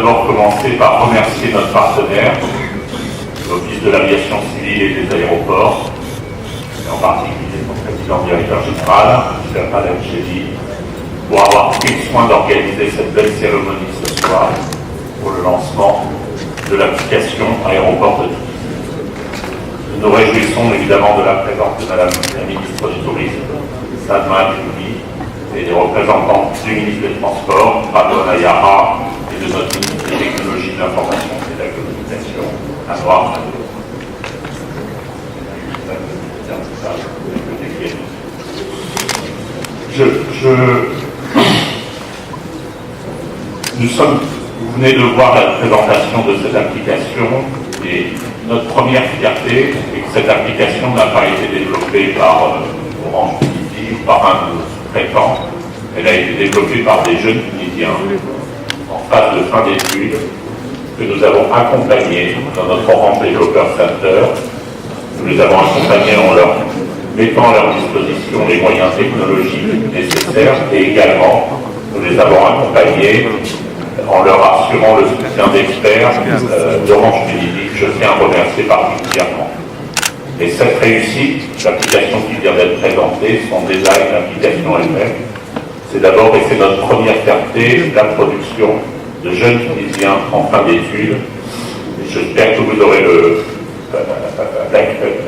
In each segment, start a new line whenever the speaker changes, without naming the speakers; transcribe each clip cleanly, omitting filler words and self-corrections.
d'abord commencer par remercier notre partenaire, l'Office de l'aviation civile et des aéroports, et en particulier son président directeur général, M. Alain Chély, pour avoir pris le soin d'organiser cette belle cérémonie ce soir pour le lancement de l'application Aéroport de Toulouse. Nous nous réjouissons évidemment de la présence de Madame la ministre du Tourisme, Salma Abdouli, et des représentants du ministre des Transports, Pablo Nayara, et de notre ministre des Technologies de l'Information et de la Communication, Anouar Mado. Vous venez de voir la présentation de cette application et notre première fierté est que cette application n'a pas été développée par Orange Tunisie ou par un de nos sous-traitants. Elle a été développée par des jeunes Tunisiens en phase de fin d'études que nous avons accompagnés dans notre Orange Developer Center. Nous les avons accompagnés en leur mettant à leur disposition les moyens technologiques nécessaires et également nous les avons accompagnés en leur assurant le soutien d'experts d'Orange Tunisie, que je tiens à remercier particulièrement. Et cette réussite, l'application qui vient d'être présentée, son design, l'application elle-même, c'est d'abord, et c'est notre première fierté, la production de jeunes Tunisiens en fin d'études. Et j'espère que vous aurez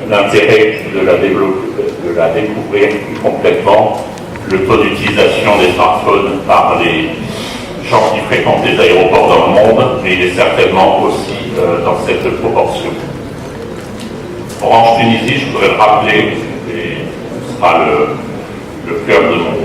l'intérêt de la découvrir plus complètement, le taux d'utilisation des smartphones par les gens qui fréquentent les aéroports dans le monde, mais il est certainement aussi dans cette proportion. Orange Tunisie, je voudrais le rappeler, et ce sera le cœur de mon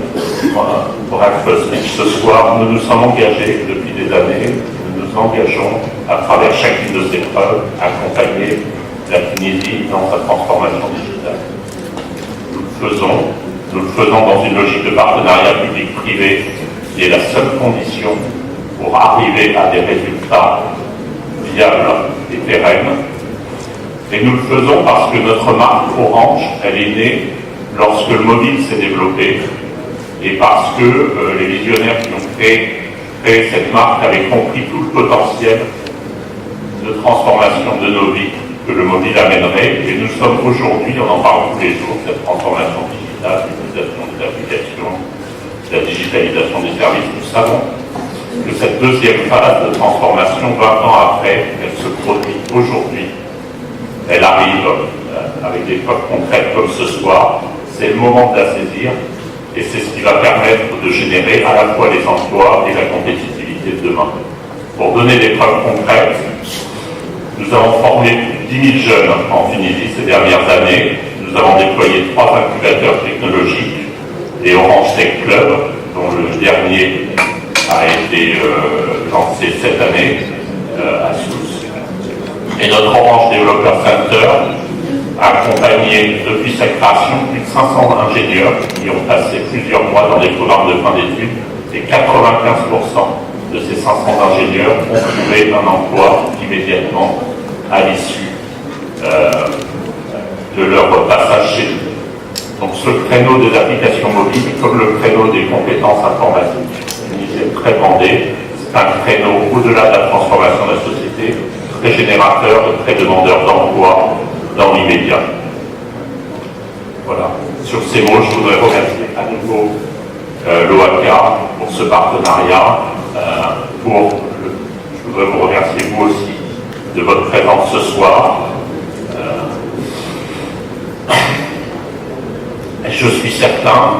bref speech ce soir, nous nous sommes engagés depuis des années, nous nous engageons à travers chacune de ces preuves à accompagner la Tunisie dans sa transformation digitale. Nous le faisons dans une logique de partenariat public-privé qui est la seule condition pour arriver à des résultats viables et pérennes. Et nous le faisons parce que notre marque Orange, elle est née lorsque le mobile s'est développé et parce que les visionnaires qui ont créé cette marque avaient compris tout le potentiel de transformation de nos vies que le mobile amènerait. Et nous sommes aujourd'hui, on en parle tous les jours, cette transformation digitale, l'utilisation des applications, la digitalisation des services. Nous savons que cette deuxième phase de transformation, 20 ans après, elle se produit aujourd'hui. Elle arrive avec des preuves concrètes comme ce soir. C'est le moment de la saisir et c'est ce qui va permettre de générer à la fois les emplois et la compétitivité de demain. Pour donner des preuves concrètes, nous avons formé 10 000 jeunes en Tunisie ces dernières années. Nous avons déployé 3 incubateurs technologiques, les Orange Tech Club, dont le dernier a été lancé cette année à Sousse. Et notre Orange Developer Center a accompagné depuis sa création plus de 500 ingénieurs qui ont passé plusieurs mois dans des programmes de fin d'études et 95% de ces 500 ingénieurs ont trouvé un emploi immédiatement à l'issue de leur passage chez nous. Donc ce créneau des applications mobiles, comme le créneau des compétences informatiques, c'est très bandé, c'est un créneau au-delà de la transformation de la société, très générateur et très demandeur d'emploi dans l'immédiat. Voilà. Sur ces mots, je voudrais remercier à nouveau l'OACA pour ce partenariat. Je voudrais vous remercier vous aussi de votre présence ce soir. Je suis certain,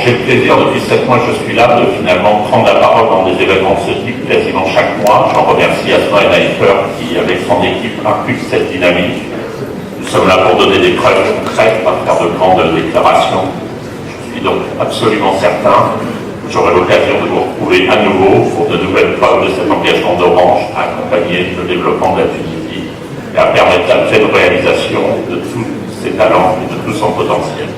j'ai le plaisir depuis 7 mois que je suis là de finalement prendre la parole dans des événements de ce type quasiment chaque mois. J'en remercie Asma et Naïfer qui, avec son équipe, impulse cette dynamique. Nous sommes là pour donner des preuves concrètes, pas faire de grandes déclarations. Je suis donc absolument certain que j'aurai l'occasion de vous retrouver à nouveau pour de nouvelles preuves de cet engagement d'Orange à accompagner le développement de la Tunisie et à permettre la pleine réalisation de tous ses talents et de tout son potentiel.